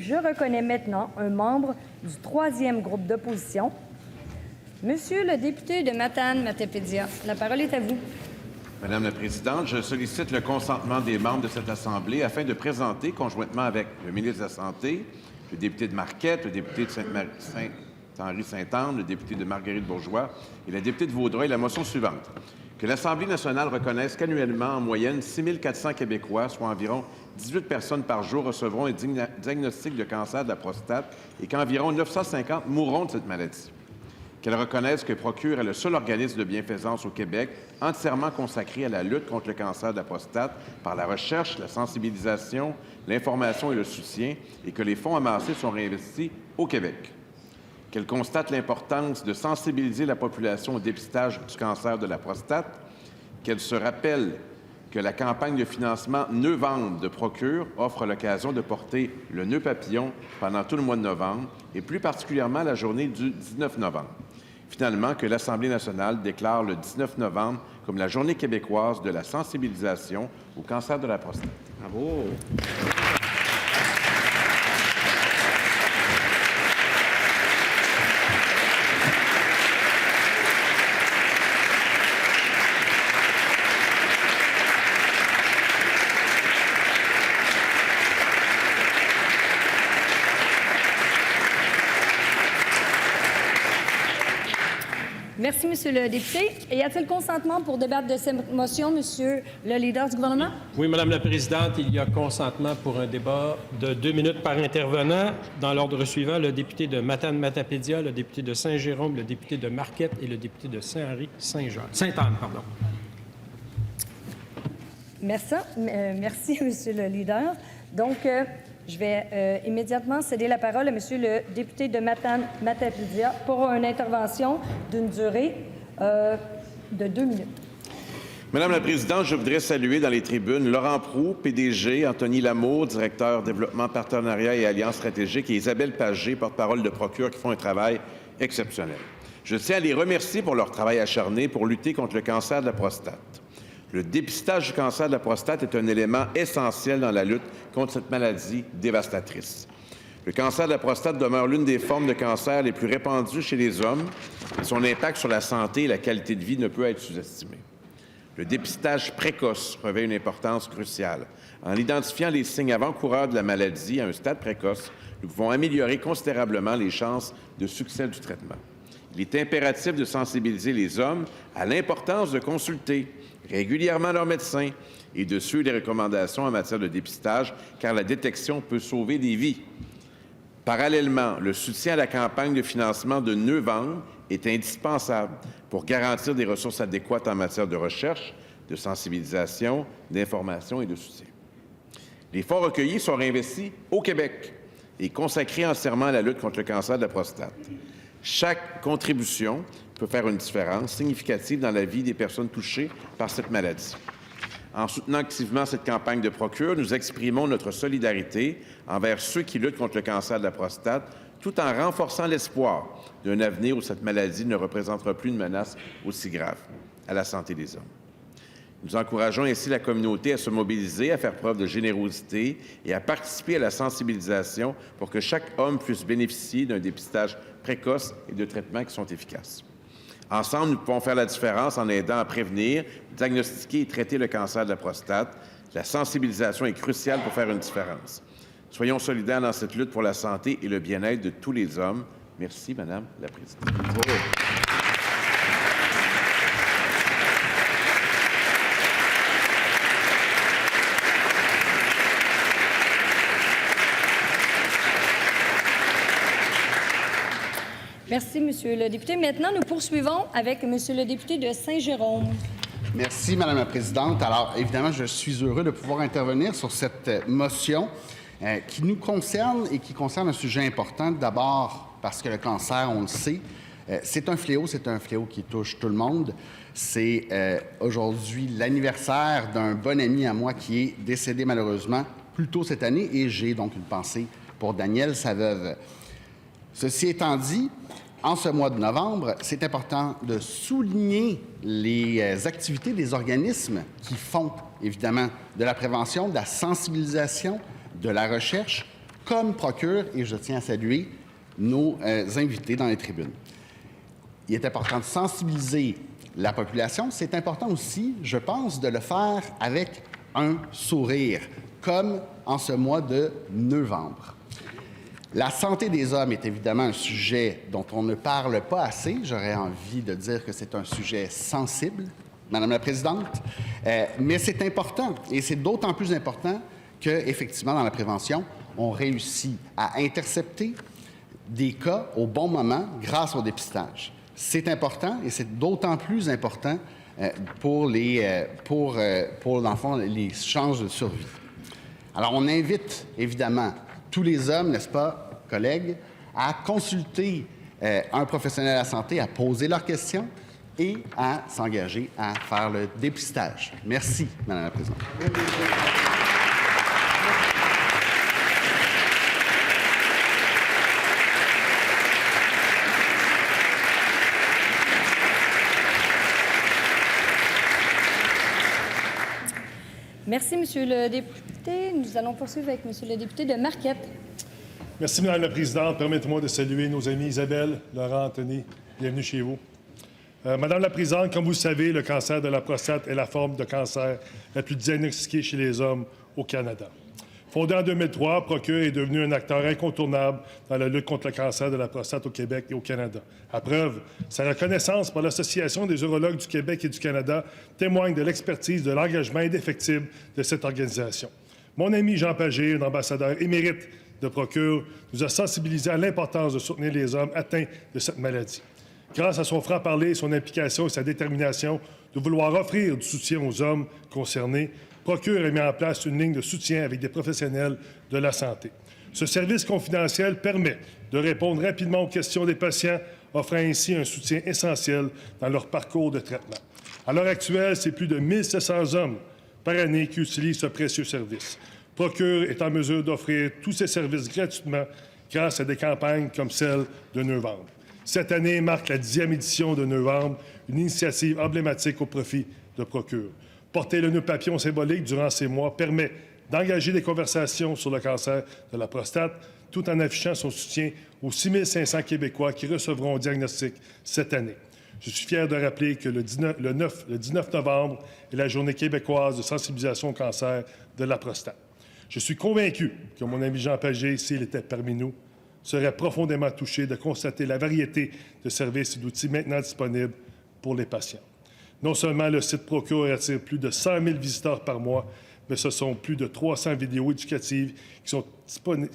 je reconnais maintenant un membre du 3e groupe d'opposition. Monsieur le député de Matane-Matapédia, la parole est à vous. Madame la Présidente, je sollicite le consentement des membres de cette Assemblée afin de présenter, conjointement avec le ministre de la Santé, le député de Marquette, le député de Saint-Henri-Sainte-Anne, le député de Marguerite-Bourgeois et la députée de Vaudreuil, la motion suivante. Que l'Assemblée nationale reconnaisse qu'annuellement, en moyenne, 6 400 Québécois, soit environ 18 personnes par jour, recevront un diagnostic de cancer de la prostate et qu'environ 950 mourront de cette maladie. Qu'elle reconnaisse que Procure est le seul organisme de bienfaisance au Québec entièrement consacré à la lutte contre le cancer de la prostate par la recherche, la sensibilisation, l'information et le soutien, et que les fonds amassés sont réinvestis au Québec. Qu'elle constate l'importance de sensibiliser la population au dépistage du cancer de la prostate. Qu'elle se rappelle que la campagne de financement Nœud Vendre de Procure offre l'occasion de porter le nœud papillon pendant tout le mois de novembre et plus particulièrement la journée du 19 novembre. Finalement, que l'Assemblée nationale déclare le 19 novembre comme la Journée québécoise de la sensibilisation au cancer de la prostate. Bravo! Merci, Monsieur le député. Y a-t-il consentement pour débattre de cette motion, Monsieur le leader du gouvernement? Oui, Madame la Présidente, il y a consentement pour un débat de 2 minutes par intervenant. Dans l'ordre suivant, le député de Matane-Matapédia, le député de Saint-Jérôme, le député de Marquette et le député de Sainte-Anne. Merci, Monsieur le leader. Donc, je vais immédiatement céder la parole à Monsieur le député de Matane-Matapédia pour une intervention d'une durée de 2 minutes. Madame la Présidente, je voudrais saluer dans les tribunes Laurent Proulx, PDG, Anthony Lamour, directeur développement, partenariat et alliances stratégiques, et Isabelle Pagé, porte-parole de Procure, qui font un travail exceptionnel. Je tiens à les remercier pour leur travail acharné pour lutter contre le cancer de la prostate. Le dépistage du cancer de la prostate est un élément essentiel dans la lutte contre cette maladie dévastatrice. Le cancer de la prostate demeure l'une des formes de cancer les plus répandues chez les hommes et son impact sur la santé et la qualité de vie ne peut être sous-estimé. Le dépistage précoce revêt une importance cruciale. En identifiant les signes avant-coureurs de la maladie à un stade précoce, nous pouvons améliorer considérablement les chances de succès du traitement. Il est impératif de sensibiliser les hommes à l'importance de consulter régulièrement leur médecin et de suivre les recommandations en matière de dépistage, car la détection peut sauver des vies. Parallèlement, le soutien à la campagne de financement de Nœud Vendre est indispensable pour garantir des ressources adéquates en matière de recherche, de sensibilisation, d'information et de soutien. Les fonds recueillis sont réinvestis au Québec et consacrés entièrement à la lutte contre le cancer de la prostate. Chaque contribution peut faire une différence significative dans la vie des personnes touchées par cette maladie. En soutenant activement cette campagne de Procure, nous exprimons notre solidarité envers ceux qui luttent contre le cancer de la prostate, tout en renforçant l'espoir d'un avenir où cette maladie ne représentera plus une menace aussi grave à la santé des hommes. Nous encourageons ainsi la communauté à se mobiliser, à faire preuve de générosité et à participer à la sensibilisation pour que chaque homme puisse bénéficier d'un dépistage précoce et de traitements qui sont efficaces. Ensemble, nous pouvons faire la différence en aidant à prévenir, diagnostiquer et traiter le cancer de la prostate. La sensibilisation est cruciale pour faire une différence. Soyons solidaires dans cette lutte pour la santé et le bien-être de tous les hommes. Merci, Madame la Présidente. Merci, Monsieur le député. Maintenant, nous poursuivons avec Monsieur le député de Saint-Jérôme. Merci, Madame la Présidente. Alors, évidemment, je suis heureux de pouvoir intervenir sur cette motion qui nous concerne et qui concerne un sujet important. D'abord, parce que le cancer, on le sait, c'est un fléau qui touche tout le monde. C'est aujourd'hui l'anniversaire d'un bon ami à moi qui est décédé malheureusement plus tôt cette année et j'ai donc une pensée pour Daniel, sa veuve. Ceci étant dit, en ce mois de novembre, c'est important de souligner les activités des organismes qui font, évidemment, de la prévention, de la sensibilisation, de la recherche comme procure, et je tiens à saluer nos invités dans les tribunes. Il est important de sensibiliser la population. C'est important aussi, je pense, de le faire avec un sourire, comme en ce mois de novembre. La santé des hommes est évidemment un sujet dont on ne parle pas assez. J'aurais envie de dire que c'est un sujet sensible, Madame la Présidente, mais c'est important, et c'est d'autant plus important qu'effectivement, dans la prévention, on réussit à intercepter des cas au bon moment grâce au dépistage. C'est important, et c'est d'autant plus important pour, dans le fond, les chances de survie. Alors, on invite évidemment tous les hommes, n'est-ce pas, collègues, à consulter un professionnel de la santé, à poser leurs questions et à s'engager à faire le dépistage. Merci, Madame la Présidente. Merci, Monsieur le député. Nous allons poursuivre avec Monsieur le député de Marquette. Merci, Mme la Présidente. Permettez-moi de saluer nos amis Isabelle, Laurent, Anthony. Bienvenue chez vous. Madame la Présidente, comme vous le savez, le cancer de la prostate est la forme de cancer la plus diagnostiquée chez les hommes au Canada. Fondé en 2003, Procure est devenu un acteur incontournable dans la lutte contre le cancer de la prostate au Québec et au Canada. À preuve, sa reconnaissance par l'Association des urologues du Québec et du Canada témoigne de l'expertise, de l'engagement indéfectible de cette organisation. Mon ami Jean Pagé, un ambassadeur émérite de Procure, nous a sensibilisés à l'importance de soutenir les hommes atteints de cette maladie. Grâce à son franc-parler, son implication et sa détermination de vouloir offrir du soutien aux hommes concernés, Procure a mis en place une ligne de soutien avec des professionnels de la santé. Ce service confidentiel permet de répondre rapidement aux questions des patients, offrant ainsi un soutien essentiel dans leur parcours de traitement. À l'heure actuelle, c'est plus de 1 700 hommes par année qui utilisent ce précieux service. Procure est en mesure d'offrir tous ces services gratuitement grâce à des campagnes comme celle de novembre. Cette année marque la 10e édition de novembre, une initiative emblématique au profit de Procure. Porter le nœud papillon symbolique durant ces mois permet d'engager des conversations sur le cancer de la prostate tout en affichant son soutien aux 6 500 Québécois qui recevront un diagnostic cette année. Je suis fier de rappeler que le 19 novembre est la journée québécoise de sensibilisation au cancer de la prostate. Je suis convaincu que mon ami Jean Pagé, s'il était parmi nous, serait profondément touché de constater la variété de services et d'outils maintenant disponibles pour les patients. Non seulement le site Procure attire plus de 100 000 visiteurs par mois, mais ce sont plus de 300 vidéos éducatives qui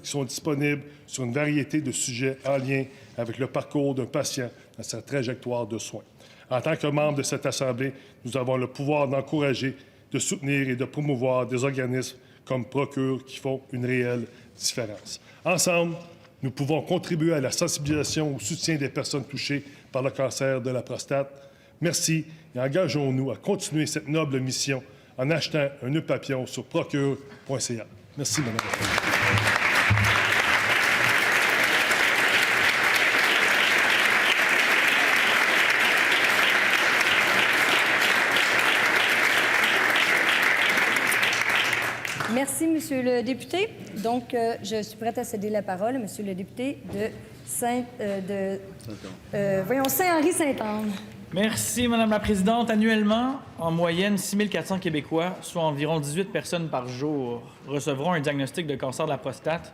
sont disponibles sur une variété de sujets en lien avec le parcours d'un patient dans sa trajectoire de soins. En tant que membre de cette Assemblée, nous avons le pouvoir d'encourager, de soutenir et de promouvoir des organismes comme Procure qui font une réelle différence. Ensemble, nous pouvons contribuer à la sensibilisation au soutien des personnes touchées par le cancer de la prostate. Merci et engageons-nous à continuer cette noble mission en achetant un nœud papillon sur procure.ca. Merci, Mme la Présidente. Merci, Monsieur le député. Donc, je suis prête à céder la parole à Monsieur le député de Saint-Henri-Sainte-Anne. Merci, Madame la Présidente. Annuellement, en moyenne, 6 400 Québécois, soit environ 18 personnes par jour, recevront un diagnostic de cancer de la prostate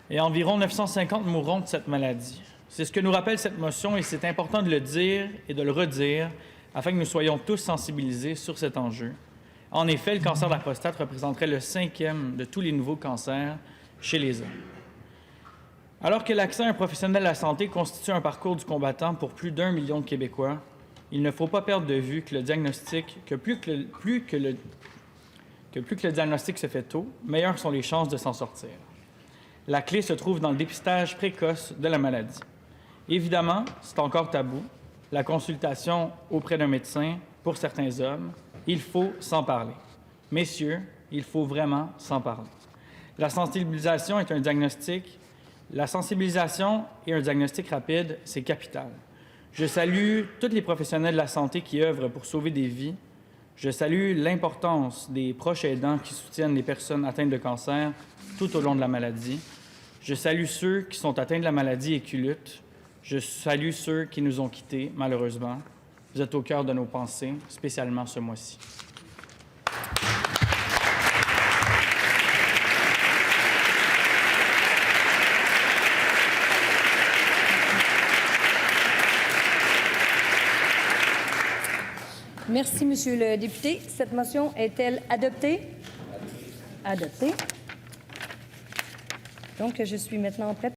et environ 950 mourront de cette maladie. C'est ce que nous rappelle cette motion et c'est important de le dire et de le redire afin que nous soyons tous sensibilisés sur cet enjeu. En effet, le cancer de la prostate représenterait le 5e de tous les nouveaux cancers chez les hommes. Alors que l'accès à un professionnel de la santé constitue un parcours du combattant pour plus d'1 million de Québécois, il ne faut pas perdre de vue que le diagnostic, plus que le diagnostic se fait tôt, meilleures sont les chances de s'en sortir. La clé se trouve dans le dépistage précoce de la maladie. Évidemment, c'est encore tabou, la consultation auprès d'un médecin pour certains hommes, il faut s'en parler. Messieurs, il faut vraiment s'en parler. La sensibilisation et un diagnostic rapide, c'est capital. Je salue tous les professionnels de la santé qui œuvrent pour sauver des vies. Je salue l'importance des proches aidants qui soutiennent les personnes atteintes de cancer tout au long de la maladie. Je salue ceux qui sont atteints de la maladie et qui luttent. Je salue ceux qui nous ont quittés, malheureusement. Vous êtes au cœur de nos pensées, spécialement ce mois-ci. Merci, Monsieur le député. Cette motion est-elle adoptée? Adoptée. Donc, je suis maintenant prête